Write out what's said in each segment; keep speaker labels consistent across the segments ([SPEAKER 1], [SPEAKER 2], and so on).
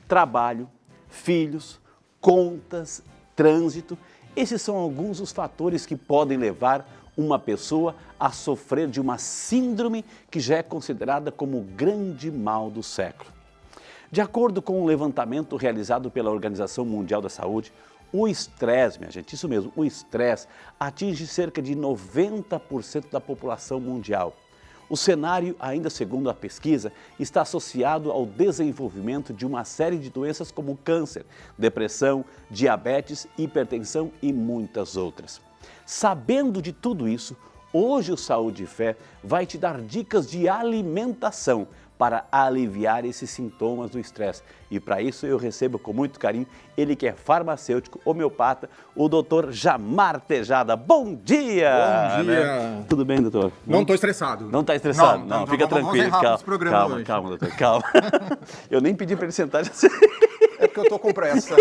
[SPEAKER 1] trabalho, filhos, contas, trânsito. Esses são alguns dos fatores que podem levar uma pessoa a sofrer de uma síndrome que já é considerada como o grande mal do século. De acordo com um levantamento realizado pela Organização Mundial da Saúde, o estresse, minha gente, isso mesmo, o estresse atinge cerca de 90% da população mundial. O cenário, ainda segundo a pesquisa, está associado ao desenvolvimento de uma série de doenças como câncer, depressão, diabetes, hipertensão e muitas outras. Sabendo de tudo isso, hoje o Saúde e Fé vai te dar dicas de alimentação para aliviar esses sintomas do estresse. E para isso eu recebo com muito carinho ele que é farmacêutico, homeopata, o doutor Jamar Tejada. Bom dia!
[SPEAKER 2] Bom dia!
[SPEAKER 1] Né? Tudo bem, doutor?
[SPEAKER 2] Não estou estressado.
[SPEAKER 1] Não está estressado? Não, fica tranquilo.
[SPEAKER 2] Calma,
[SPEAKER 1] doutor, calma. Eu nem pedi para ele sentar. Já...
[SPEAKER 2] É porque eu estou com pressa.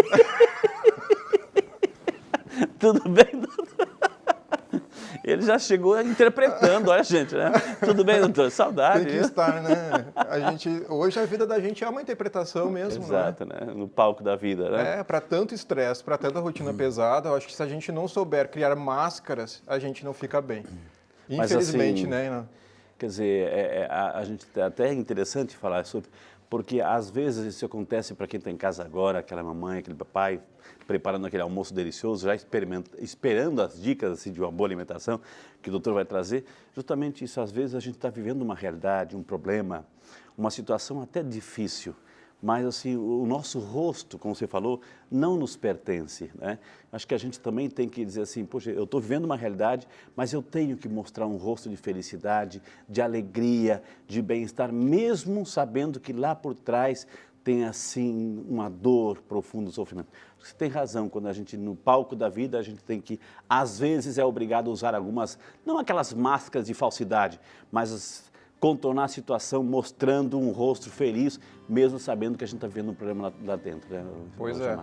[SPEAKER 1] Tudo bem, doutor? Ele já chegou interpretando, olha gente, né? Tudo bem, doutor? Saudade.
[SPEAKER 2] Tem que estar, né? Hoje a vida da gente é uma interpretação mesmo,
[SPEAKER 1] exato, né? No palco da vida, né?
[SPEAKER 2] Para tanto estresse, para tanta rotina pesada, eu acho que se a gente não souber criar máscaras, a gente não fica bem. Infelizmente,
[SPEAKER 1] assim,
[SPEAKER 2] né?
[SPEAKER 1] Quer dizer, a gente até é interessante falar sobre, porque às vezes isso acontece para quem está em casa agora, aquela mamãe, aquele papai, preparando aquele almoço delicioso, já esperando as dicas assim, de uma boa alimentação que o doutor vai trazer. Justamente isso, às vezes a gente está vivendo uma realidade, um problema, uma situação até difícil, mas assim, o nosso rosto, como você falou, não nos pertence, né? Acho que a gente também tem que dizer assim, poxa, eu estou vivendo uma realidade, mas eu tenho que mostrar um rosto de felicidade, de alegria, de bem-estar, mesmo sabendo que lá por trás tem assim uma dor, profundo sofrimento. Você tem razão, quando a gente no palco da vida, a gente tem que, às vezes é obrigado a usar algumas, não aquelas máscaras de falsidade, mas contornar a situação mostrando um rosto feliz, mesmo sabendo que a gente está vivendo um problema lá dentro. Né?
[SPEAKER 2] Pois é.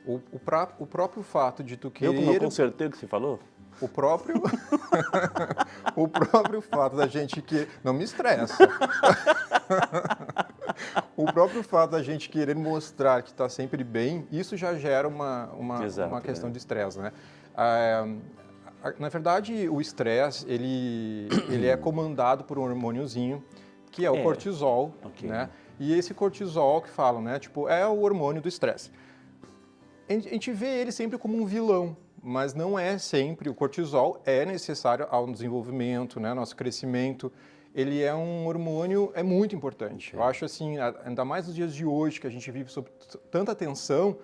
[SPEAKER 2] O próprio fato de tu querer...
[SPEAKER 1] Eu não consertei o que você falou?
[SPEAKER 2] O próprio fato da gente que... Não me estressa. O próprio fato da gente querer mostrar que está sempre bem, isso já gera uma questão de estresse, né? Na verdade, o estresse, ele é comandado por um hormôniozinho, que é o cortisol, né? E esse cortisol que falam, né? Tipo, é o hormônio do estresse. A gente vê ele sempre como um vilão, mas não é sempre. O cortisol é necessário ao desenvolvimento, né? Nosso crescimento. Ele é um hormônio, é muito importante. Eu acho assim, ainda mais nos dias de hoje, que a gente vive sob tanta tensão,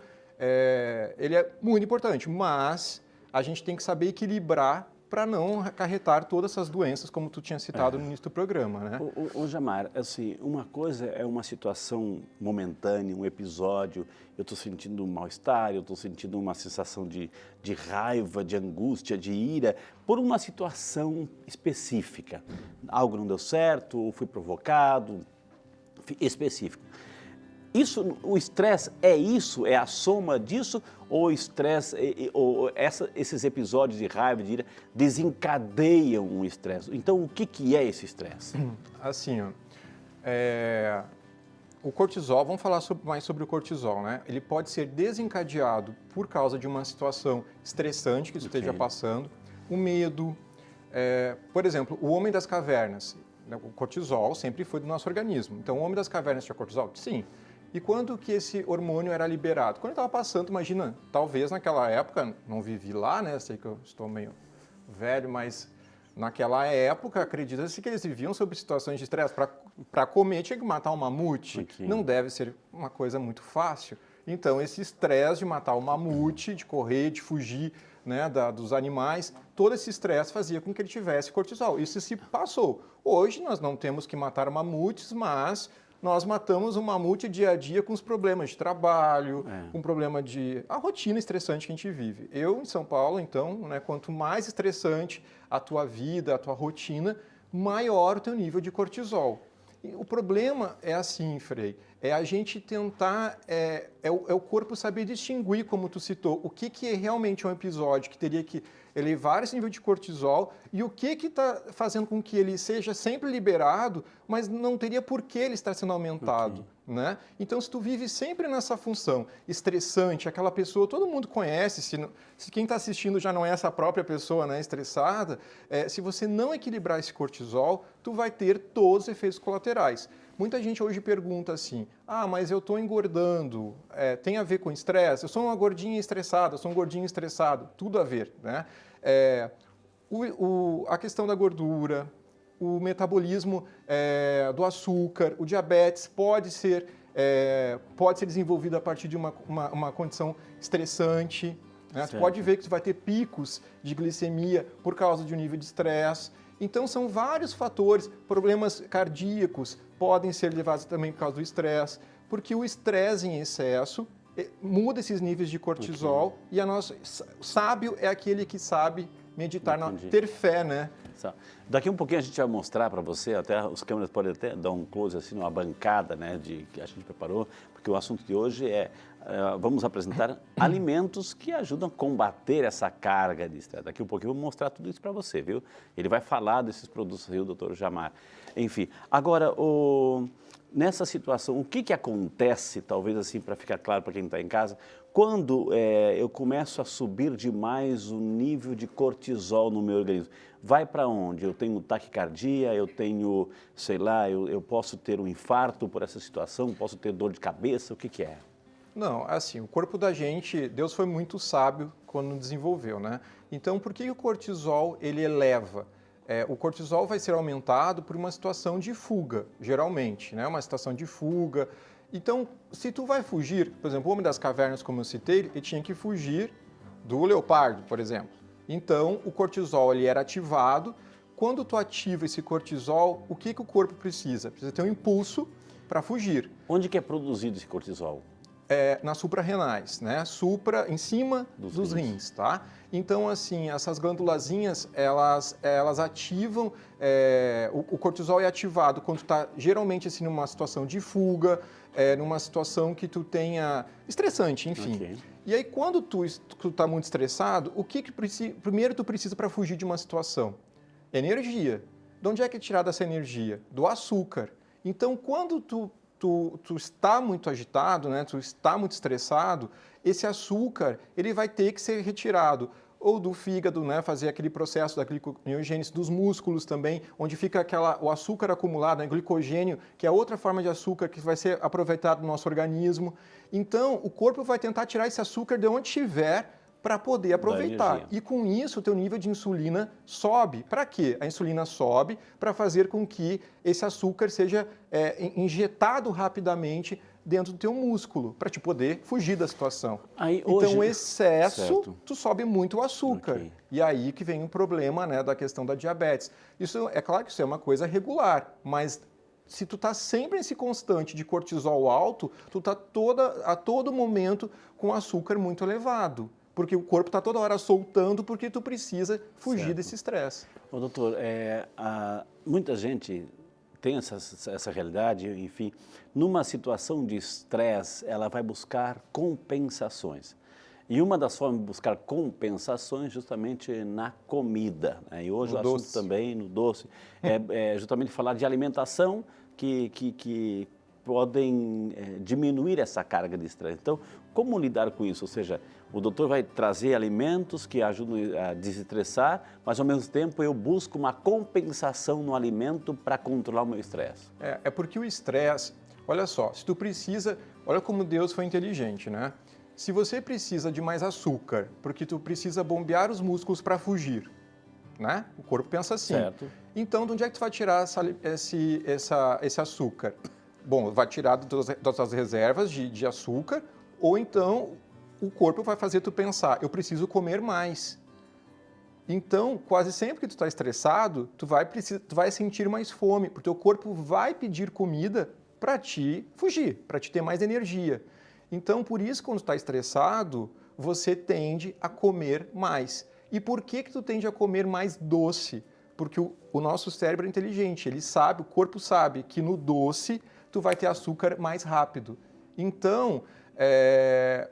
[SPEAKER 2] ele é muito importante, mas a gente tem que saber equilibrar para não acarretar todas essas doenças, como tu tinha citado no início do programa, né?
[SPEAKER 1] Ô Jamar, assim, uma coisa é uma situação momentânea, um episódio, eu estou sentindo um mal-estar, eu estou sentindo uma sensação de raiva, de angústia, de ira, por uma situação específica. Algo não deu certo, fui provocado, específico. Isso, o estresse é isso? É a soma disso? Ou o estresse, esses episódios de raiva, de ira, desencadeiam um estresse? Então, o que é esse estresse?
[SPEAKER 2] Assim, o cortisol, vamos falar mais sobre o cortisol, né? Ele pode ser desencadeado por causa de uma situação estressante que você esteja passando, o medo. Por exemplo, o homem das cavernas, né? O cortisol sempre foi do nosso organismo. Então, o homem das cavernas tinha cortisol? Sim. E quando que esse hormônio era liberado? Quando ele estava passando, imagina, talvez naquela época, não vivi lá, né? Sei que eu estou meio velho, mas naquela época, acredita-se que eles viviam sob situações de estresse. Para comer, tinha que matar um mamute. Não deve ser uma coisa muito fácil. Então, esse estresse de matar o mamute, de correr, de fugir, né, dos animais, todo esse estresse fazia com que ele tivesse cortisol. Isso se passou. Hoje, nós não temos que matar mamutes, mas nós matamos o mamute dia a dia com os problemas de trabalho, com o problema a rotina estressante que a gente vive. Eu, em São Paulo, então, né, quanto mais estressante a tua vida, a tua rotina, maior o teu nível de cortisol. E o problema é assim, Frei, É a gente tentar, é o corpo saber distinguir, como tu citou, o que é realmente um episódio que teria que elevar esse nível de cortisol e o que está fazendo com que ele seja sempre liberado, mas não teria por que ele estar sendo aumentado. Né? Então, se tu vive sempre nessa função estressante, aquela pessoa, todo mundo conhece, se quem está assistindo já não é essa própria pessoa, né, estressada, se você não equilibrar esse cortisol, tu vai ter todos os efeitos colaterais. Muita gente hoje pergunta assim, mas eu estou engordando, tem a ver com estresse? Eu sou uma gordinha estressada, eu sou um gordinho estressado, tudo a ver. Né? A questão da gordura, o metabolismo do açúcar, o diabetes pode ser desenvolvido a partir de uma condição estressante. Né? Você pode ver que você vai ter picos de glicemia por causa de um nível de estresse. Então, são vários fatores, problemas cardíacos podem ser levados também por causa do estresse, porque o estresse em excesso muda esses níveis de cortisol e o sábio é aquele que sabe meditar, ter fé, né?
[SPEAKER 1] Daqui um pouquinho a gente vai mostrar para você, até os câmeras podem até dar um close assim numa bancada, né, que a gente preparou, porque o assunto de hoje vamos apresentar alimentos que ajudam a combater essa carga de estresse. Daqui um pouquinho eu vou mostrar tudo isso para você, viu? Ele vai falar desses produtos, viu, doutor Jamar? Enfim, agora, nessa situação, o que acontece, talvez assim, para ficar claro para quem está em casa, quando eu começo a subir demais o nível de cortisol no meu organismo? Vai para onde? Eu tenho taquicardia, eu tenho, sei lá, eu posso ter um infarto por essa situação, posso ter dor de cabeça, o que é?
[SPEAKER 2] Não, assim, o corpo da gente, Deus foi muito sábio quando desenvolveu, né? Então, por que o cortisol, ele eleva? O cortisol vai ser aumentado por uma situação de fuga, geralmente, né? Uma situação de fuga. Então, se tu vai fugir, por exemplo, o Homem das Cavernas, como eu citei, ele tinha que fugir do leopardo, por exemplo. Então, o cortisol ele era ativado. Quando tu ativa esse cortisol, o que o corpo precisa? Precisa ter um impulso para fugir.
[SPEAKER 1] Onde que é produzido esse cortisol?
[SPEAKER 2] Nas suprarrenais, né? Em cima dos rins, tá? Então, assim, essas glândulazinhas, elas ativam, o cortisol é ativado quando tu tá, geralmente, assim, numa situação de fuga, numa situação que tu tenha estressante, enfim. Okay. E aí, quando tu tá muito estressado, primeiro tu precisa para fugir de uma situação? Energia. De onde é que é tirada essa energia? Do açúcar. Então, quando tu está muito agitado, né? Tu está muito estressado, esse açúcar ele vai ter que ser retirado ou do fígado, né? Fazer aquele processo da glicogênese, dos músculos também, onde fica o açúcar acumulado, né? Glicogênio, que é outra forma de açúcar que vai ser aproveitado no nosso organismo. Então, o corpo vai tentar tirar esse açúcar de onde estiver para poder aproveitar. E com isso, o teu nível de insulina sobe. Para quê? A insulina sobe para fazer com que esse açúcar seja injetado rapidamente dentro do teu músculo, para te poder fugir da situação. Então, o excesso, tu sobe muito o açúcar. Okay. E aí que vem o problema, né, da questão da diabetes. Isso, é claro que isso é uma coisa regular, mas se tu tá sempre nesse constante de cortisol alto, tu tá a todo momento com açúcar muito elevado. Porque o corpo está toda hora soltando porque tu precisa fugir desse estresse.
[SPEAKER 1] Doutor, muita gente tem essa realidade, enfim, numa situação de estresse, ela vai buscar compensações. E uma das formas de buscar compensações justamente na comida. Né? E hoje o assunto também no doce é justamente falar de alimentação que podem diminuir essa carga de estresse. Então, como lidar com isso? Ou seja, o doutor vai trazer alimentos que ajudam a desestressar, mas ao mesmo tempo eu busco uma compensação no alimento para controlar o meu estresse.
[SPEAKER 2] É porque o estresse, olha só, se tu precisa, olha como Deus foi inteligente, né? Se você precisa de mais açúcar, porque tu precisa bombear os músculos para fugir, né? O corpo pensa assim.
[SPEAKER 1] Certo.
[SPEAKER 2] Então, de onde é que tu vai tirar esse açúcar? Bom, vai tirar das tuas reservas de açúcar, ou então o corpo vai fazer tu pensar, eu preciso comer mais. Então, quase sempre que tu está estressado, tu vai sentir mais fome, porque o corpo vai pedir comida para te fugir, para te ter mais energia. Então, por isso, quando tu está estressado, você tende a comer mais. E por que tu tende a comer mais doce? Porque o nosso cérebro é inteligente, ele sabe, o corpo sabe que no doce tu vai ter açúcar mais rápido. Então,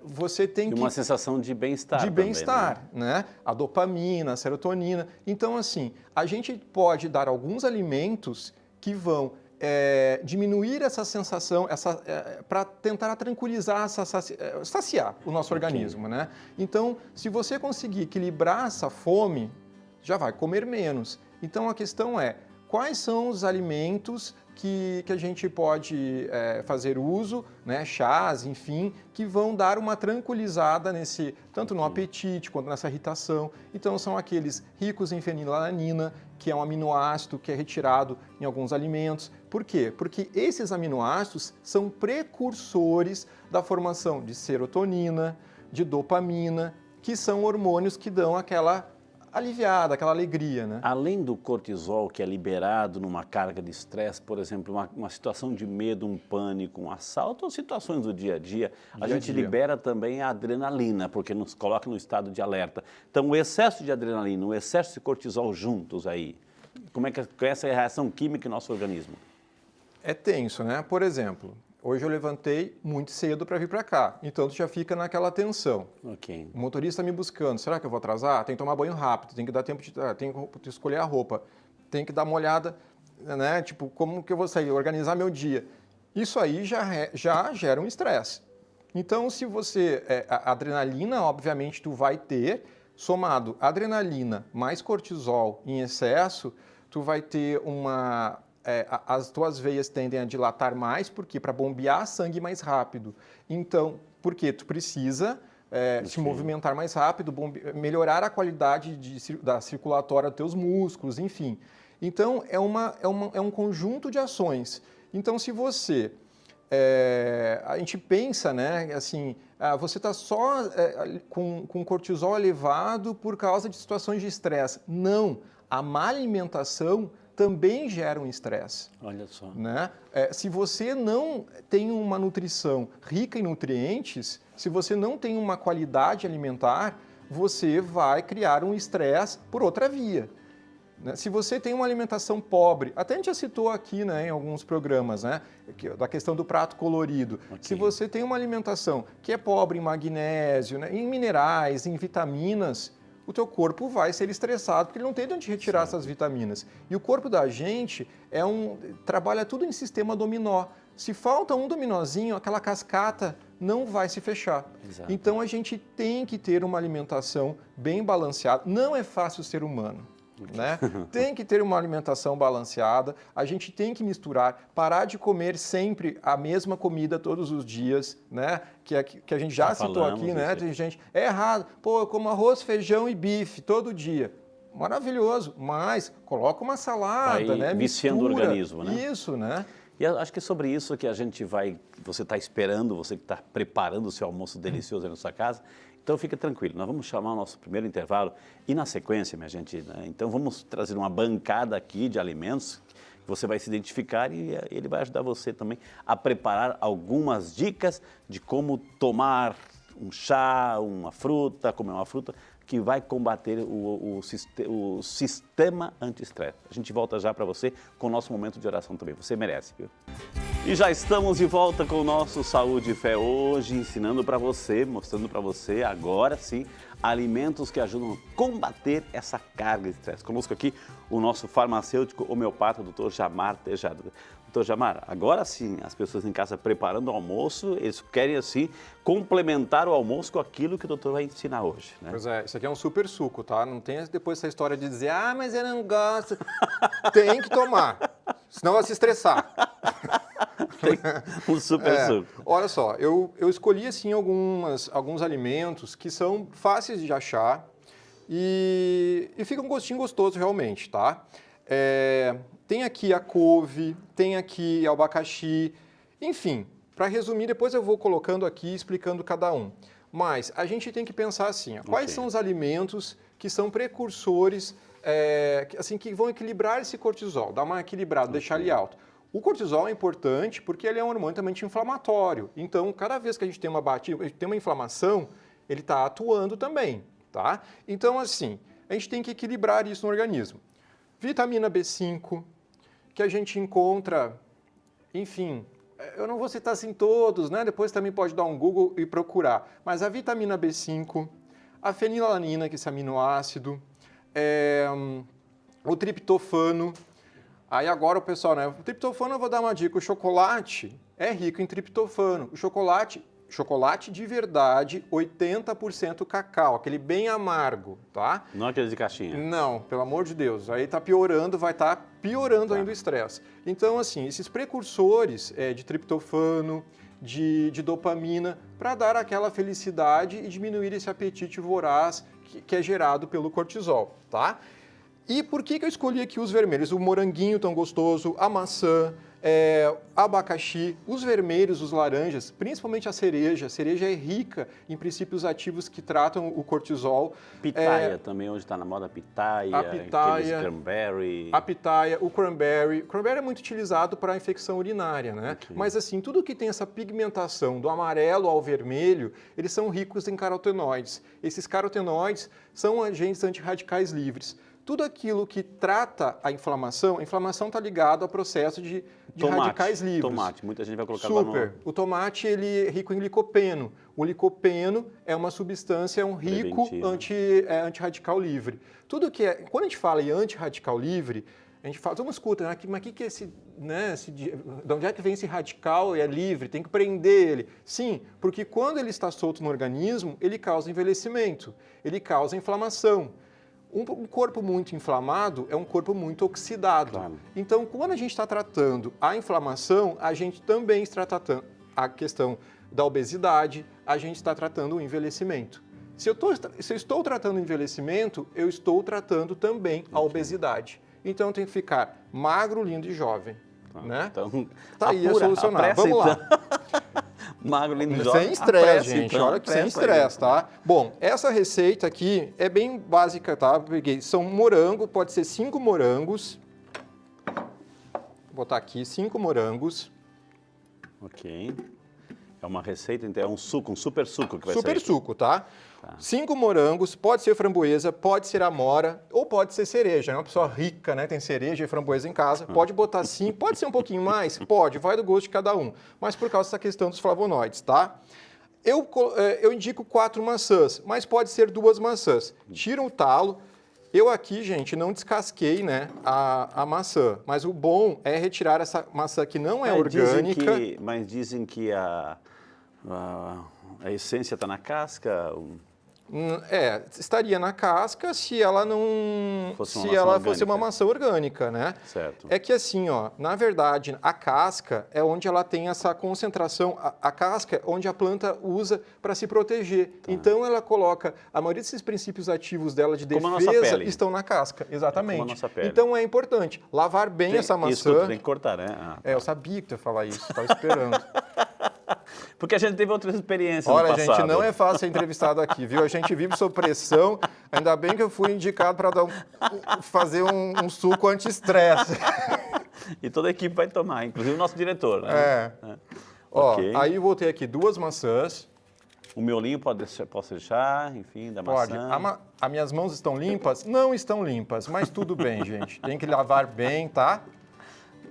[SPEAKER 2] você tem que...
[SPEAKER 1] uma sensação de bem-estar.
[SPEAKER 2] De bem-estar,
[SPEAKER 1] também, né?
[SPEAKER 2] A dopamina, a serotonina. Então, assim, a gente pode dar alguns alimentos que vão diminuir essa sensação, para tentar tranquilizar, saciar o nosso organismo, né? Então, se você conseguir equilibrar essa fome, já vai comer menos. Então, a questão é, quais são os alimentos que a gente pode fazer uso, né, chás, enfim, que vão dar uma tranquilizada tanto no apetite quanto nessa irritação. Então, são aqueles ricos em fenilalanina, que é um aminoácido que é retirado em alguns alimentos. Por quê? Porque esses aminoácidos são precursores da formação de serotonina, de dopamina, que são hormônios que dão aquela aliviada, aquela alegria, né?
[SPEAKER 1] Além do cortisol, que é liberado numa carga de estresse, por exemplo, uma situação de medo, um pânico, um assalto, ou situações do dia a dia, a gente libera também a adrenalina, porque nos coloca no estado de alerta. Então, o excesso de adrenalina, o excesso de cortisol juntos aí, como é que essa é a reação química em nosso organismo?
[SPEAKER 2] É tenso, né? Por exemplo, hoje eu levantei muito cedo para vir para cá, então tu já fica naquela tensão.
[SPEAKER 1] Ok.
[SPEAKER 2] O motorista me buscando, será que eu vou atrasar? Tem que tomar banho rápido, tem que dar tempo tem que escolher a roupa, tem que dar uma olhada, né? Tipo, como que eu vou sair, organizar meu dia. Isso aí já gera um estresse. Então, se você, a adrenalina, obviamente, tu vai ter, somado adrenalina mais cortisol em excesso, tu vai ter as tuas veias tendem a dilatar mais, porque para bombear sangue mais rápido. Então, porque tu precisa se movimentar mais rápido, melhorar a qualidade da circulatória dos teus músculos, enfim. Então, é um conjunto de ações. Então, se você... a gente pensa, né, assim, você está só com cortisol elevado por causa de situações de estresse. Não, a má alimentação também gera um estresse.
[SPEAKER 1] Olha só.
[SPEAKER 2] Né? Se você não tem uma nutrição rica em nutrientes, se você não tem uma qualidade alimentar, você vai criar um estresse por outra via. Né? Se você tem uma alimentação pobre, até a gente já citou aqui, né, em alguns programas, né, da questão do prato colorido. Okay. Se você tem uma alimentação que é pobre em magnésio, né, em minerais, em vitaminas, o teu corpo vai ser estressado, porque ele não tem de onde retirar essas vitaminas. E o corpo da gente trabalha tudo em sistema dominó. Se falta um dominózinho, aquela cascata não vai se fechar. Exato. Então a gente tem que ter uma alimentação bem balanceada. Não é fácil ser humano. Né? Tem que ter uma alimentação balanceada, a gente tem que misturar, parar de comer sempre a mesma comida todos os dias, né? Que a gente já citou aqui, né? Tem gente, é errado, pô, eu como arroz, feijão e bife todo dia. Maravilhoso, mas coloca uma salada, né?
[SPEAKER 1] Viciando o organismo, né?
[SPEAKER 2] Isso, né?
[SPEAKER 1] E acho que é sobre isso que a gente você está esperando, você que está preparando o seu almoço delicioso aí na sua casa. Então, fica tranquilo, nós vamos chamar o nosso primeiro intervalo e, na sequência, minha gente, né, então vamos trazer uma bancada aqui de alimentos que você vai se identificar e ele vai ajudar você também a preparar algumas dicas de como tomar um chá, uma fruta, comer uma fruta, que vai combater o sistema anti-estresse. A gente volta já para você com o nosso momento de oração também, você merece, viu? E já estamos de volta com o nosso Saúde e Fé hoje, ensinando para você, mostrando para você, agora sim, alimentos que ajudam a combater essa carga de estresse. Conosco aqui o nosso farmacêutico homeopata, Dr. Jamar Tejada. Dr. Jamar, agora sim, as pessoas em casa preparando o almoço, eles querem assim complementar o almoço com aquilo que o doutor vai ensinar hoje, né?
[SPEAKER 2] Pois é, isso aqui é um super suco, tá? Não tem depois essa história de dizer, mas eu não gosto. Tem que tomar, senão vai se estressar.
[SPEAKER 1] Tem um super suco.
[SPEAKER 2] Olha só, eu escolhi assim alguns alimentos que são fáceis de achar e ficam um gostinho gostoso realmente, tá? Tem aqui a couve, tem aqui abacaxi, enfim, para resumir, depois eu vou colocando aqui, explicando cada um. Mas a gente tem que pensar assim, quais são os alimentos que são precursores, assim, que vão equilibrar esse cortisol, dar uma equilibrada, deixar ele alto. O cortisol é importante porque ele é um hormônio também anti-inflamatório. Então, cada vez que a gente tem uma inflamação, ele está atuando também, tá? Então, assim, a gente tem que equilibrar isso no organismo. Vitamina B5, que a gente encontra, enfim, eu não vou citar assim todos, né? Depois também pode dar um Google e procurar. Mas a vitamina B5, a fenilalanina, que é esse aminoácido, o triptofano. Aí agora o pessoal, né? O triptofano eu vou dar uma dica. O chocolate é rico em triptofano. O chocolate de verdade, 80% cacau, aquele bem amargo, tá?
[SPEAKER 1] Não aquele de caixinha.
[SPEAKER 2] Não, pelo amor de Deus. Aí tá piorando, vai estar piorando ainda o estresse. Então, assim, esses precursores de triptofano, de dopamina, para dar aquela felicidade e diminuir esse apetite voraz que é gerado pelo cortisol, tá? E por que eu escolhi aqui os vermelhos? O moranguinho tão gostoso, a maçã, abacaxi, os vermelhos, os laranjas, principalmente a cereja. A cereja é rica em princípios ativos que tratam o cortisol.
[SPEAKER 1] Pitaia também, hoje está na moda pitaia, aqueles cranberry.
[SPEAKER 2] A pitaia, o cranberry. O cranberry é muito utilizado para infecção urinária, né?
[SPEAKER 1] Okay.
[SPEAKER 2] Mas assim, tudo que tem essa pigmentação do amarelo ao vermelho, eles são ricos em carotenoides. Esses carotenoides são agentes antirradicais livres. Tudo aquilo que trata a inflamação está ligado ao processo de radicais livres.
[SPEAKER 1] Tomate, muita gente vai colocar
[SPEAKER 2] Super. O tomate ele é rico em licopeno. O licopeno é uma substância, um rico antirradical livre. Tudo que é, quando a gente fala em antirradical livre, a gente fala, vamos escuta, mas o que é esse, né, de onde é que vem esse radical e é livre? Tem que prender ele. Sim, porque quando ele está solto no organismo, ele causa envelhecimento, ele causa inflamação. Um corpo muito inflamado é um corpo muito oxidado.
[SPEAKER 1] Claro.
[SPEAKER 2] Então, quando a gente está tratando a inflamação, a gente também está tratando a questão da obesidade, a gente está tratando o envelhecimento. Se eu estou tratando o envelhecimento, eu estou tratando também a obesidade. Então, eu tenho que ficar magro, lindo e jovem. Né?
[SPEAKER 1] Então,
[SPEAKER 2] tá aí a solucionar. Vamos lá.
[SPEAKER 1] Magro, lindo e jovem.
[SPEAKER 2] Sem estresse, gente. Olha que sem estresse, tá? Bom, essa receita aqui é bem básica, tá? Peguei, são morango, pode ser 5 morangos. Vou botar aqui 5 morangos.
[SPEAKER 1] Ok. É uma receita, então é um suco, um super suco que vai
[SPEAKER 2] super
[SPEAKER 1] sair.
[SPEAKER 2] Super suco, tá? 5 morangos, pode ser framboesa, pode ser amora ou pode ser cereja. É uma pessoa rica, né? Tem cereja e framboesa em casa. Pode botar sim, pode ser um pouquinho mais? Pode, vai do gosto de cada um. Mas por causa dessa questão dos flavonoides, tá? Eu indico 4 maçãs, mas pode ser 2 maçãs. Tira o talo. Eu aqui, gente, não descasquei, né, a maçã. Mas o bom é retirar essa maçã que não é orgânica.
[SPEAKER 1] Mas dizem que a essência está na casca?
[SPEAKER 2] Estaria na casca se ela não fosse uma maçã orgânica, né?
[SPEAKER 1] Certo.
[SPEAKER 2] É que assim, ó, na verdade, a casca é onde ela tem essa concentração, a casca é onde a planta usa para se proteger. Tá. Então ela coloca, a maioria desses princípios ativos dela de defesa estão na casca, exatamente.
[SPEAKER 1] Como a nossa pele.
[SPEAKER 2] Então é importante lavar bem essa maçã.
[SPEAKER 1] Isso tem que cortar, né?
[SPEAKER 2] Tá. Eu sabia que tu ia falar isso, estava esperando.
[SPEAKER 1] Porque a gente teve outras experiências
[SPEAKER 2] no passado.
[SPEAKER 1] Olha,
[SPEAKER 2] gente, não é fácil ser entrevistado aqui, viu? A gente vive sob pressão. Ainda bem que eu fui indicado para fazer um suco anti-estresse.
[SPEAKER 1] E toda a equipe vai tomar, inclusive o nosso diretor, né?
[SPEAKER 2] Ó, aí voltei aqui 2 maçãs.
[SPEAKER 1] O miolinho posso deixar, enfim, da maçã.
[SPEAKER 2] Pode. As minhas mãos estão limpas? Não estão limpas, mas tudo bem, gente. Tem que lavar bem, tá?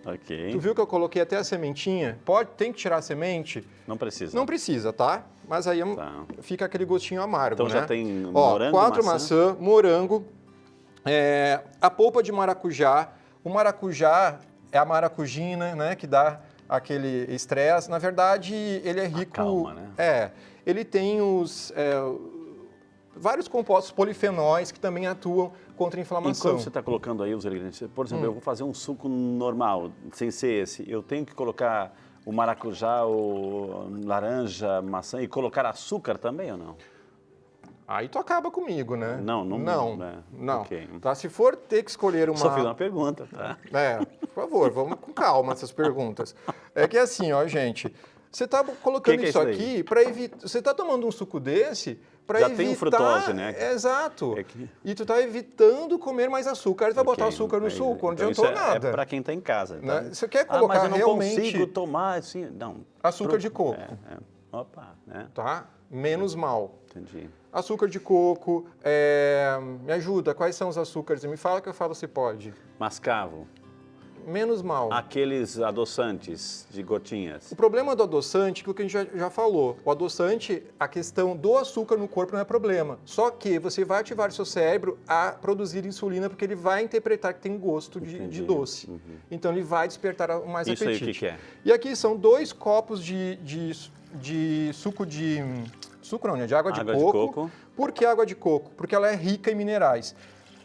[SPEAKER 1] Ok.
[SPEAKER 2] Tu viu que eu coloquei até a sementinha? Tem que tirar a semente?
[SPEAKER 1] Não precisa.
[SPEAKER 2] Não precisa, tá? Mas aí fica aquele gostinho amargo,
[SPEAKER 1] então
[SPEAKER 2] né?
[SPEAKER 1] Já tem morango,
[SPEAKER 2] 4 maçã, morango, a polpa de maracujá. O maracujá é a maracujina, né? Que dá aquele estresse. Na verdade, ele é rico...
[SPEAKER 1] Calma, né?
[SPEAKER 2] Ele tem vários compostos polifenóis que também atuam contra a inflamação.
[SPEAKER 1] E quando você está colocando aí os ingredientes, por exemplo, eu vou fazer um suco normal, sem ser esse, eu tenho que colocar o maracujá, o laranja, maçã e colocar açúcar também ou não?
[SPEAKER 2] Aí tu acaba comigo, né?
[SPEAKER 1] Não.
[SPEAKER 2] Não.
[SPEAKER 1] Okay.
[SPEAKER 2] Tá, se for ter que escolher uma...
[SPEAKER 1] Só fiz uma pergunta, tá?
[SPEAKER 2] Por favor, vamos com calma essas perguntas. É que assim, ó, gente, você tá colocando isso aqui para evitar... Você tá tomando um suco desse... Já
[SPEAKER 1] tem um frutose, né?
[SPEAKER 2] Exato. E tu está evitando comer mais açúcar. Tu vai botar açúcar no suco, não adiantou nada.
[SPEAKER 1] É para quem está em casa. Tá?
[SPEAKER 2] Né? Você quer colocar
[SPEAKER 1] mas eu não
[SPEAKER 2] realmente...
[SPEAKER 1] consigo tomar assim... Não.
[SPEAKER 2] Açúcar de coco.
[SPEAKER 1] Opa, né?
[SPEAKER 2] Tá? Menos mal.
[SPEAKER 1] Entendi.
[SPEAKER 2] Açúcar de coco. Me ajuda, quais são os açúcares? Me fala que eu falo se pode.
[SPEAKER 1] Mascavo.
[SPEAKER 2] menos mal.
[SPEAKER 1] Aqueles adoçantes de gotinhas.
[SPEAKER 2] O problema do adoçante, aquilo que a gente já falou, o adoçante, a questão do açúcar no corpo não é problema. Só que você vai ativar o seu cérebro a produzir insulina, porque ele vai interpretar que tem gosto de doce. Então ele vai despertar mais
[SPEAKER 1] Isso
[SPEAKER 2] apetite.
[SPEAKER 1] aí o que é?
[SPEAKER 2] E aqui são 2 copos de suco de... Suco não, né? De água de coco. Por que água de coco? Porque ela é rica em minerais.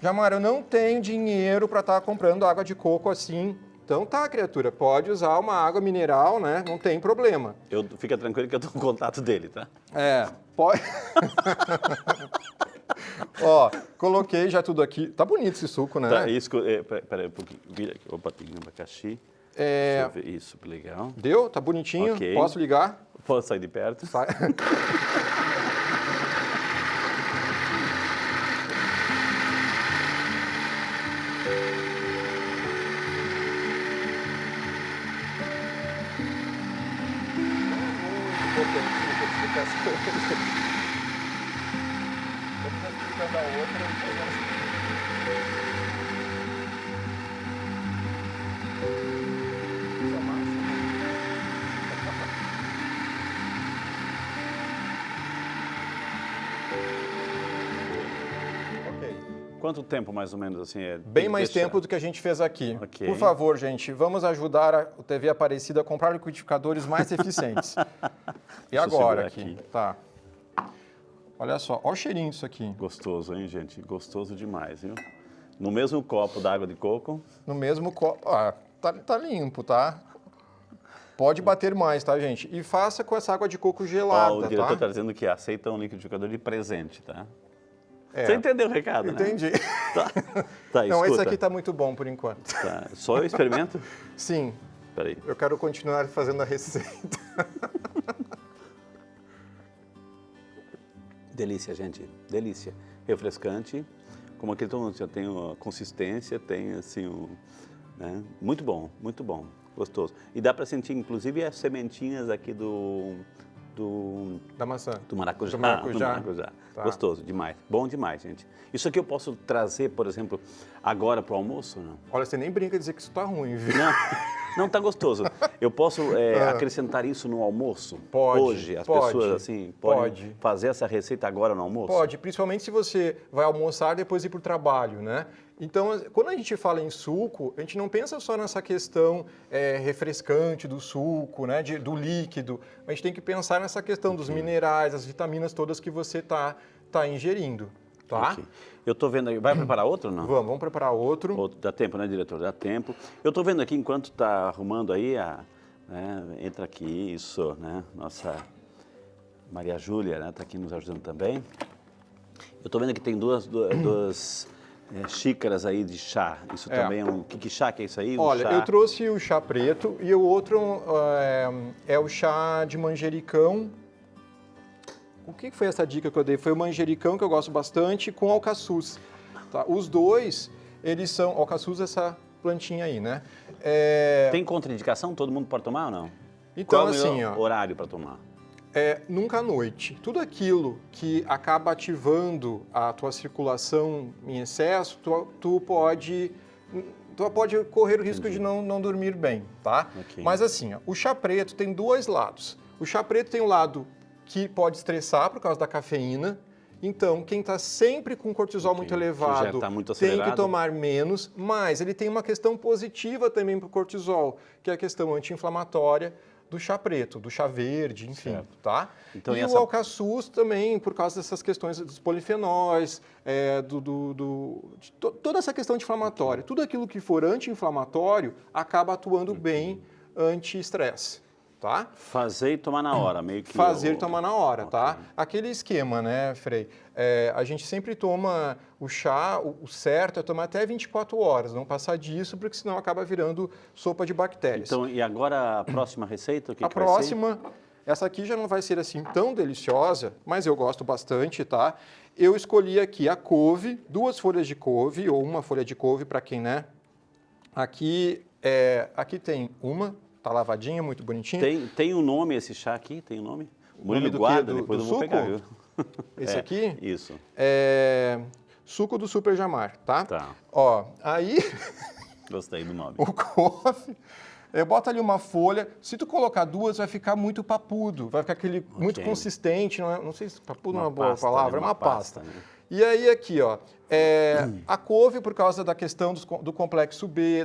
[SPEAKER 2] Jamar, eu não tenho dinheiro para estar comprando água de coco assim. Então tá, criatura, pode usar uma água mineral, né? Não tem problema.
[SPEAKER 1] Fica tranquilo que eu dou o contato dele, tá?
[SPEAKER 2] Pode. Ó, coloquei já tudo aqui. Tá bonito esse suco, né?
[SPEAKER 1] Tá, isso, peraí um pouquinho. Vira aqui. Opa, tem abacaxi. Deixa eu ver. Isso, legal.
[SPEAKER 2] Deu? Tá bonitinho?
[SPEAKER 1] Ok.
[SPEAKER 2] Posso ligar?
[SPEAKER 1] Posso sair de perto?
[SPEAKER 2] Sai.
[SPEAKER 1] Quanto tempo, mais ou menos, assim?
[SPEAKER 2] Bem mais tempo do que a gente fez aqui.
[SPEAKER 1] Ok.
[SPEAKER 2] Por favor, gente, vamos ajudar a TV Aparecida a comprar liquidificadores mais eficientes. E
[SPEAKER 1] Deixa eu
[SPEAKER 2] agora
[SPEAKER 1] segurar
[SPEAKER 2] aqui? Tá. Olha só, olha o cheirinho disso aqui.
[SPEAKER 1] Gostoso, hein, gente? Gostoso demais, viu? No mesmo copo d'água de coco.
[SPEAKER 2] No mesmo copo. Ah, tá limpo, tá? Pode bater mais, tá, gente? E faça com essa água de coco gelada,
[SPEAKER 1] O diretor
[SPEAKER 2] tá?
[SPEAKER 1] está dizendo que aceita um liquidificador de presente, tá?
[SPEAKER 2] É.
[SPEAKER 1] Você entendeu o recado, né?
[SPEAKER 2] Entendi.
[SPEAKER 1] Tá,
[SPEAKER 2] Não, esse
[SPEAKER 1] escuta.
[SPEAKER 2] aqui tá muito bom por enquanto.
[SPEAKER 1] Tá. Só eu experimento?
[SPEAKER 2] Sim.
[SPEAKER 1] Peraí.
[SPEAKER 2] Eu quero continuar fazendo a receita.
[SPEAKER 1] Delícia, gente. Delícia. Refrescante. Como aquele tom, tem a consistência, tem assim, né? Muito bom, gostoso. E dá para sentir, inclusive, as sementinhas aqui
[SPEAKER 2] Da maçã.
[SPEAKER 1] do maracujá.
[SPEAKER 2] Do maracujá. Tá.
[SPEAKER 1] Gostoso, demais. Bom demais, gente. Isso aqui eu posso trazer, por exemplo, agora para o almoço ou não?
[SPEAKER 2] Olha, você nem brinca dizer que isso tá ruim, viu?
[SPEAKER 1] Não tá gostoso. Eu posso acrescentar isso no almoço?
[SPEAKER 2] Pode,
[SPEAKER 1] Hoje, as
[SPEAKER 2] pode,
[SPEAKER 1] pessoas assim podem
[SPEAKER 2] pode.
[SPEAKER 1] fazer essa receita agora no almoço?
[SPEAKER 2] Pode, principalmente se você vai almoçar depois ir para o trabalho, né? Então, quando a gente fala em suco, a gente não pensa só nessa questão refrescante do suco, né, do líquido. A gente tem que pensar nessa questão dos minerais, as vitaminas todas que você tá ingerindo, tá?
[SPEAKER 1] Okay. Eu estou vendo aí. Vai preparar outro ou não?
[SPEAKER 2] Vamos preparar outro.
[SPEAKER 1] Dá tempo, né, diretor? Dá tempo. Eu estou vendo aqui, enquanto está arrumando aí, entra aqui, isso, né? Nossa Maria Júlia, né, está aqui nos ajudando também. Eu estou vendo que tem duas xícaras aí de chá. Isso também é um... Que chá que é isso aí?
[SPEAKER 2] Olha,
[SPEAKER 1] chá...
[SPEAKER 2] eu trouxe o chá preto e o outro é o chá de manjericão. O que foi essa dica que eu dei? Foi o manjericão, que eu gosto bastante, com alcaçuz. Tá? Os dois, eles são... Alcaçuz, essa plantinha aí, né?
[SPEAKER 1] Tem contraindicação? Todo mundo pode tomar ou não?
[SPEAKER 2] Então,
[SPEAKER 1] qual é
[SPEAKER 2] assim,
[SPEAKER 1] o horário para tomar?
[SPEAKER 2] Nunca à noite. Tudo aquilo que acaba ativando a tua circulação em excesso, tu pode correr o risco de não dormir bem, tá?
[SPEAKER 1] Okay.
[SPEAKER 2] Mas assim, ó, o chá preto tem 2 lados. O chá preto tem um lado que pode estressar por causa da cafeína. Então, quem está sempre com cortisol muito elevado tem que tomar menos, mas ele tem uma questão positiva também para o cortisol, que é a questão anti-inflamatória do chá preto, do chá verde, enfim, certo. Tá? Então, e o alcaçuz também, por causa dessas questões dos polifenóis, toda essa questão anti-inflamatória. Tudo aquilo que for anti-inflamatório acaba atuando bem anti-estresse. Tá?
[SPEAKER 1] Fazer e tomar na hora, meio que...
[SPEAKER 2] Fazer e tomar na hora, tá? Aquele esquema, né, Frei? A gente sempre toma o chá, o certo é tomar até 24 horas, não passar disso, porque senão acaba virando sopa de bactérias.
[SPEAKER 1] Então, e agora a próxima receita?
[SPEAKER 2] A próxima, essa aqui já não vai ser assim tão deliciosa, mas eu gosto bastante, tá? Eu escolhi aqui a couve, 2 folhas de couve, ou 1 folha de couve, para quem, né? Aqui tem uma... Tá lavadinha, muito bonitinha.
[SPEAKER 1] Tem um nome esse chá aqui? Tem um nome?
[SPEAKER 2] Murilo
[SPEAKER 1] guarda, depois eu vou pegar, viu?
[SPEAKER 2] Esse aqui?
[SPEAKER 1] Isso.
[SPEAKER 2] Suco do Super Jamar, tá?
[SPEAKER 1] Tá.
[SPEAKER 2] Ó, aí...
[SPEAKER 1] Gostei do nome.
[SPEAKER 2] O couve. Bota ali uma folha. Se tu colocar duas, vai ficar muito papudo. Vai ficar aquele muito consistente. Não sei se papudo não é uma boa palavra, é uma pasta.
[SPEAKER 1] Né?
[SPEAKER 2] E aí aqui, ó, a couve, por causa da questão do complexo B,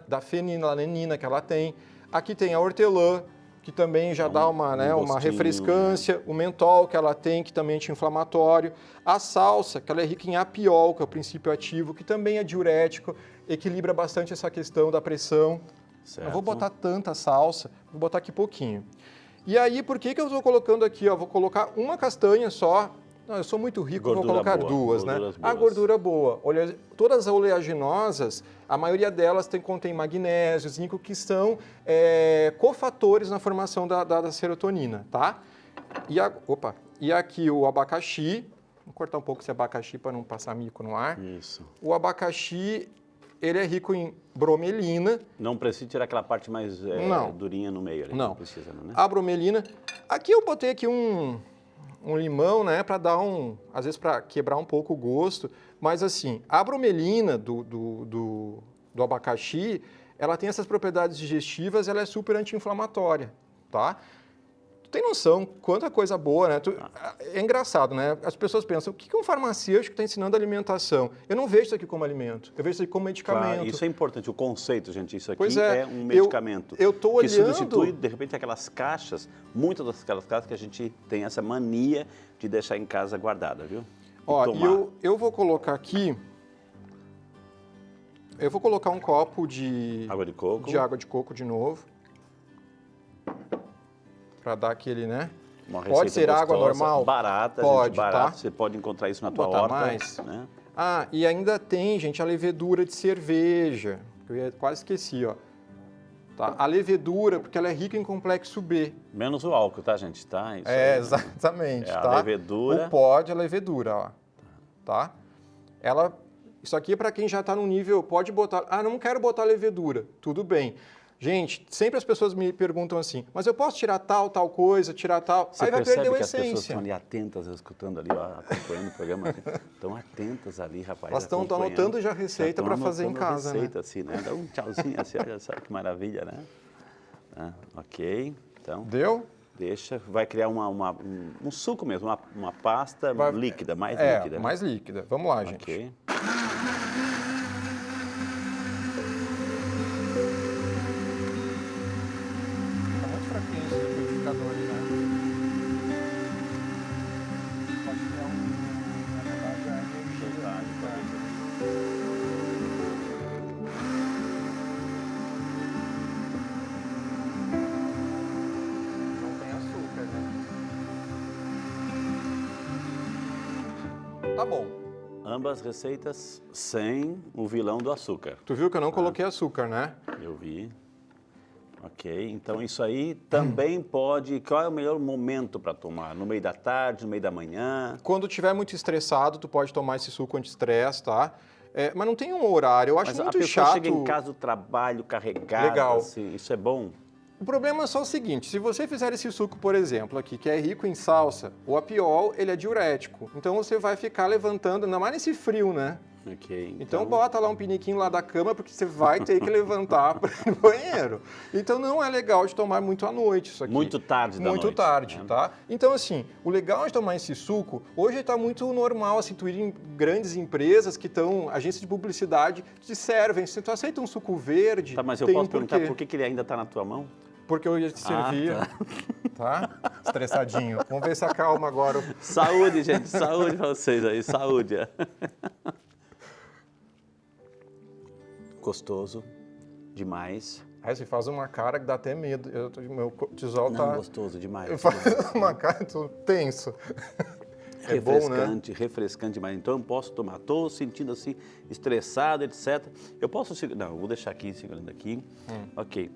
[SPEAKER 2] da fenilalanina que ela tem. Aqui tem a hortelã, que também já dá uma refrescância. O mentol que ela tem, que também é anti-inflamatório. A salsa, que ela é rica em apiol, que é o princípio ativo, que também é diurético, equilibra bastante essa questão da pressão.
[SPEAKER 1] Certo.
[SPEAKER 2] Não vou botar tanta salsa, vou botar aqui pouquinho. E aí, por que eu estou colocando aqui? Ó, vou colocar uma castanha só. Não, eu sou muito rico, vou colocar duas, né? A gordura boa. Todas as oleaginosas, a maioria delas contém magnésio, zinco, que são cofatores na formação da serotonina, tá? E aqui o abacaxi. Vou cortar um pouco esse abacaxi para não passar mico no ar.
[SPEAKER 1] Isso.
[SPEAKER 2] O abacaxi, ele é rico em bromelina.
[SPEAKER 1] Não precisa tirar aquela parte mais durinha no meio. Ali.
[SPEAKER 2] Não
[SPEAKER 1] precisa, né?
[SPEAKER 2] A bromelina. Aqui eu botei aqui um limão, né, para dar às vezes para quebrar um pouco o gosto, mas assim, a bromelina do abacaxi, ela tem essas propriedades digestivas, ela é super anti-inflamatória, tá? Tu tem noção quanta coisa boa, né? É engraçado, né? As pessoas pensam, o que um farmacêutico está ensinando alimentação? Eu não vejo isso aqui como alimento, eu vejo isso aqui como medicamento.
[SPEAKER 1] Claro, isso é importante, o conceito, gente. Isso aqui
[SPEAKER 2] é
[SPEAKER 1] um medicamento.
[SPEAKER 2] Eu estou olhando...
[SPEAKER 1] Que substitui, de repente, aquelas caixas, muitas daquelas caixas que a gente tem essa mania de deixar em casa guardada, viu?
[SPEAKER 2] Eu vou colocar aqui... Eu vou colocar um copo de...
[SPEAKER 1] Água de coco.
[SPEAKER 2] De água de coco de novo. Para dar aquele, né? Pode ser
[SPEAKER 1] gostosa,
[SPEAKER 2] água normal?
[SPEAKER 1] Barata,
[SPEAKER 2] pode,
[SPEAKER 1] barata.
[SPEAKER 2] Tá?
[SPEAKER 1] Você pode encontrar isso na tua
[SPEAKER 2] botar
[SPEAKER 1] horta.
[SPEAKER 2] Mais.
[SPEAKER 1] Né?
[SPEAKER 2] E ainda tem, gente, a levedura de cerveja. Eu quase esqueci, ó. Tá? A levedura, porque ela é rica em complexo B.
[SPEAKER 1] Menos o álcool, tá, gente? Tá? Isso
[SPEAKER 2] Exatamente.
[SPEAKER 1] A
[SPEAKER 2] tá?
[SPEAKER 1] levedura.
[SPEAKER 2] O pó de levedura, ó. Tá? Isso aqui é para quem já está no nível, pode botar... não quero botar levedura. Tudo bem. Gente, sempre as pessoas me perguntam assim, mas eu posso tirar tal coisa, tirar tal...
[SPEAKER 1] Você
[SPEAKER 2] aí vai perder a
[SPEAKER 1] que
[SPEAKER 2] essência.
[SPEAKER 1] As pessoas estão ali atentas, escutando ali, ó, acompanhando o programa. Estão atentas ali, rapaz.
[SPEAKER 2] Elas estão anotando já a receita para fazer em casa,
[SPEAKER 1] receita, assim, né? Dá um tchauzinho assim, olha só que maravilha, né? Ok, então...
[SPEAKER 2] Deu?
[SPEAKER 1] Deixa, vai criar um suco mesmo, uma pasta líquida, mais líquida. Né?
[SPEAKER 2] Mais líquida. Vamos lá, gente.
[SPEAKER 1] Ok.
[SPEAKER 2] Tá bom.
[SPEAKER 1] Ambas receitas sem o vilão do açúcar.
[SPEAKER 2] Tu viu que eu não coloquei açúcar, né?
[SPEAKER 1] Eu vi. Ok, então isso aí também pode... Qual é o melhor momento para tomar? No meio da tarde, no meio da manhã?
[SPEAKER 2] Quando estiver muito estressado, tu pode tomar esse suco anti-estresse, tá? Mas não tem um horário, eu acho muito chato.
[SPEAKER 1] Mas a pessoa chega em casa do trabalho carregada,
[SPEAKER 2] legal.
[SPEAKER 1] Assim, isso é bom?
[SPEAKER 2] O problema é só o seguinte, se você fizer esse suco, por exemplo, aqui, que é rico em salsa, o apiol, ele é diurético. Então você vai ficar levantando, ainda mais nesse frio, né?
[SPEAKER 1] Ok.
[SPEAKER 2] Então bota lá um piniquinho lá da cama, porque você vai ter que levantar para ir no banheiro. Então não é legal de tomar muito à noite isso aqui.
[SPEAKER 1] Muito tarde da noite.
[SPEAKER 2] Muito tarde, tá? Então assim, o legal de tomar esse suco, hoje está muito normal, assim, tu ir em grandes empresas que estão, agências de publicidade, te servem. Se tu aceita um suco verde...
[SPEAKER 1] Tá, mas eu posso perguntar por que ele ainda está na tua mão?
[SPEAKER 2] Porque eu ia te servir, tá? Estressadinho. Vamos ver se acalma agora.
[SPEAKER 1] Saúde, gente, saúde para vocês aí, saúde. Gostoso demais.
[SPEAKER 2] Aí você faz uma cara que dá até medo. Meu cortisol tá...
[SPEAKER 1] gostoso demais.
[SPEAKER 2] Faz uma cara, tô tenso.
[SPEAKER 1] É bom, né? Refrescante demais. Então eu posso tomar. Estou sentindo assim, estressado, etc. Eu posso... Não, eu vou deixar aqui, segurando aqui. Ok.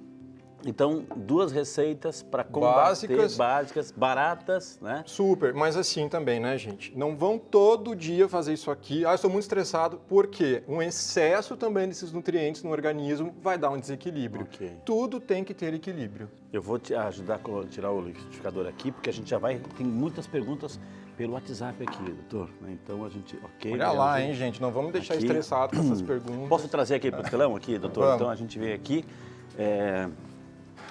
[SPEAKER 1] Então, 2 receitas para combater, básicas, baratas, né?
[SPEAKER 2] Super, mas assim também, né, gente? Não vão todo dia fazer isso aqui. Ah, eu estou muito estressado, porque um excesso também desses nutrientes no organismo vai dar um desequilíbrio.
[SPEAKER 1] Okay.
[SPEAKER 2] Tudo tem que ter equilíbrio.
[SPEAKER 1] Eu vou te ajudar a tirar o liquidificador aqui, porque a gente já vai... Tem muitas perguntas pelo WhatsApp aqui, doutor. Então, a gente... Ok.
[SPEAKER 2] Olha lá, hein, gente? Não vamos deixar
[SPEAKER 1] aqui.
[SPEAKER 2] Estressado com essas perguntas.
[SPEAKER 1] Posso trazer aqui para o telão, aqui, doutor?
[SPEAKER 2] Vamos.
[SPEAKER 1] Então, a gente vem aqui...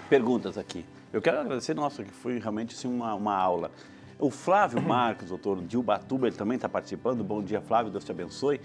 [SPEAKER 1] Perguntas aqui. Eu quero agradecer, nossa, que foi realmente assim, uma aula. O Flávio Marques, doutor, de Ubatuba, ele também está participando. Bom dia, Flávio, Deus te abençoe.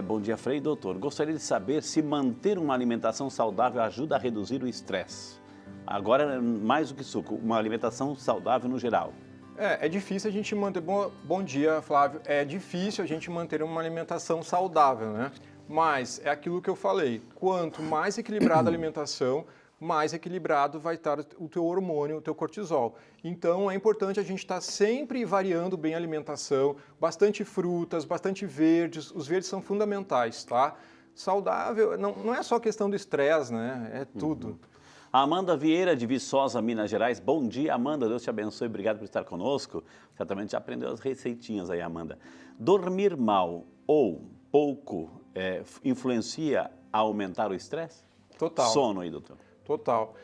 [SPEAKER 1] Bom dia, Frei. Doutor, gostaria de saber se manter uma alimentação saudável ajuda a reduzir o estresse. Agora, mais do que suco, uma alimentação saudável no geral.
[SPEAKER 2] É difícil a gente manter... Bom dia, Flávio. É difícil a gente manter uma alimentação saudável, né? Mas é aquilo que eu falei. Quanto mais equilibrada a alimentação, mais equilibrado vai estar o teu hormônio, o teu cortisol. Então, é importante a gente estar sempre variando bem a alimentação, bastante frutas, bastante verdes, os verdes são fundamentais, tá? Saudável, não é só questão do estresse, né? É tudo.
[SPEAKER 1] Amanda Vieira, de Viçosa, Minas Gerais. Bom dia, Amanda, Deus te abençoe, obrigado por estar conosco. Certamente já aprendeu as receitinhas aí, Amanda. Dormir mal ou pouco influencia a aumentar o estresse?
[SPEAKER 2] Total.
[SPEAKER 1] Sono aí, doutor.
[SPEAKER 2] Total.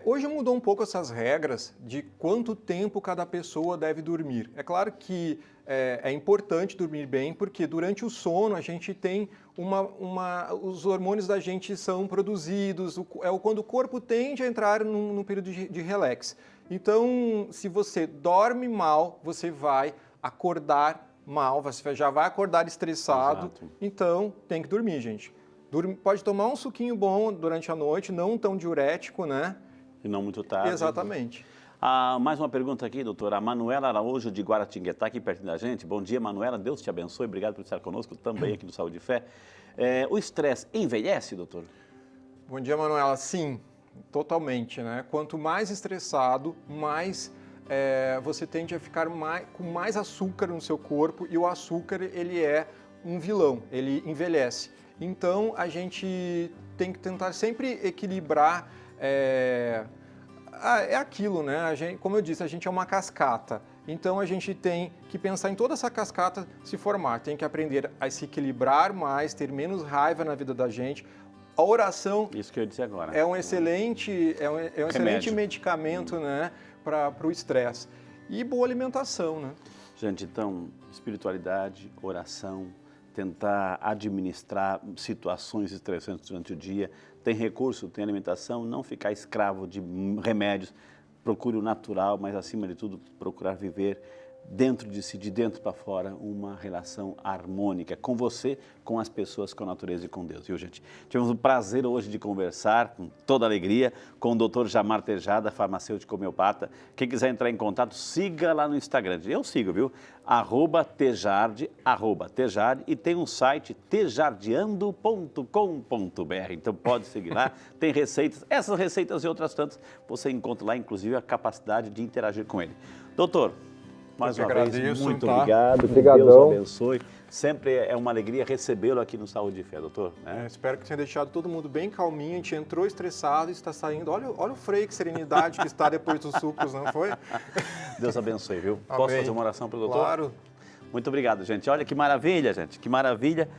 [SPEAKER 2] Hoje mudou um pouco essas regras de quanto tempo cada pessoa deve dormir. É claro que é importante dormir bem, porque durante o sono a gente tem os hormônios da gente são produzidos, quando o corpo tende a entrar num período de relax. Então, se você dorme mal, você vai acordar mal, você já vai acordar estressado. Exato. Então, tem que dormir, gente. Pode tomar um suquinho bom durante a noite, não tão diurético, né?
[SPEAKER 1] E não muito tarde.
[SPEAKER 2] Exatamente.
[SPEAKER 1] Mais uma pergunta aqui, doutora. A Manuela Araújo, de Guaratinguetá, aqui pertinho da gente. Bom dia, Manuela. Deus te abençoe. Obrigado por estar conosco também aqui no Saúde e Fé. O estresse envelhece, doutor?
[SPEAKER 2] Bom dia, Manuela. Sim, totalmente, né? Quanto mais estressado, mais você tende a ficar com mais açúcar no seu corpo, e o açúcar, ele é um vilão, ele envelhece. Então, a gente tem que tentar sempre equilibrar, é aquilo, né? Como eu disse, a gente é uma cascata. Então, a gente tem que pensar em toda essa cascata se formar. Tem que aprender a se equilibrar mais, ter menos raiva na vida da gente. A oração...
[SPEAKER 1] Isso que eu disse agora.
[SPEAKER 2] É um excelente medicamento, né, para o estresse. E boa alimentação, né?
[SPEAKER 1] Gente, então, espiritualidade, oração, tentar administrar situações estressantes durante o dia, tem recurso, tem alimentação, não ficar escravo de remédios, procure o natural, mas acima de tudo procurar viver dentro de si, de dentro para fora, uma relação harmônica com você, com as pessoas, com a natureza e com Deus, viu, gente? Tivemos o prazer hoje de conversar com toda alegria com o Dr. Jamar Tejada, farmacêutico homeopata. Quem quiser entrar em contato, siga lá no Instagram. Eu sigo, viu? @tejarde, e tem um site tejardeando.com.br. Então pode seguir lá, tem receitas, essas receitas e outras tantas, você encontra lá, inclusive, a capacidade de interagir com ele. Doutor, mais uma vez, muito obrigado.
[SPEAKER 2] Obrigadão.
[SPEAKER 1] Deus abençoe. Sempre é uma alegria recebê-lo aqui no Saúde e Fé, doutor. Né?
[SPEAKER 2] Espero que tenha deixado todo mundo bem calminho. A gente entrou estressado e está saindo. Olha o Frei, que serenidade que está depois dos sucos, não foi?
[SPEAKER 1] Deus abençoe, viu?
[SPEAKER 2] Amém.
[SPEAKER 1] Posso fazer uma oração para o doutor?
[SPEAKER 2] Claro.
[SPEAKER 1] Muito obrigado, gente. Olha que maravilha, gente. Que maravilha.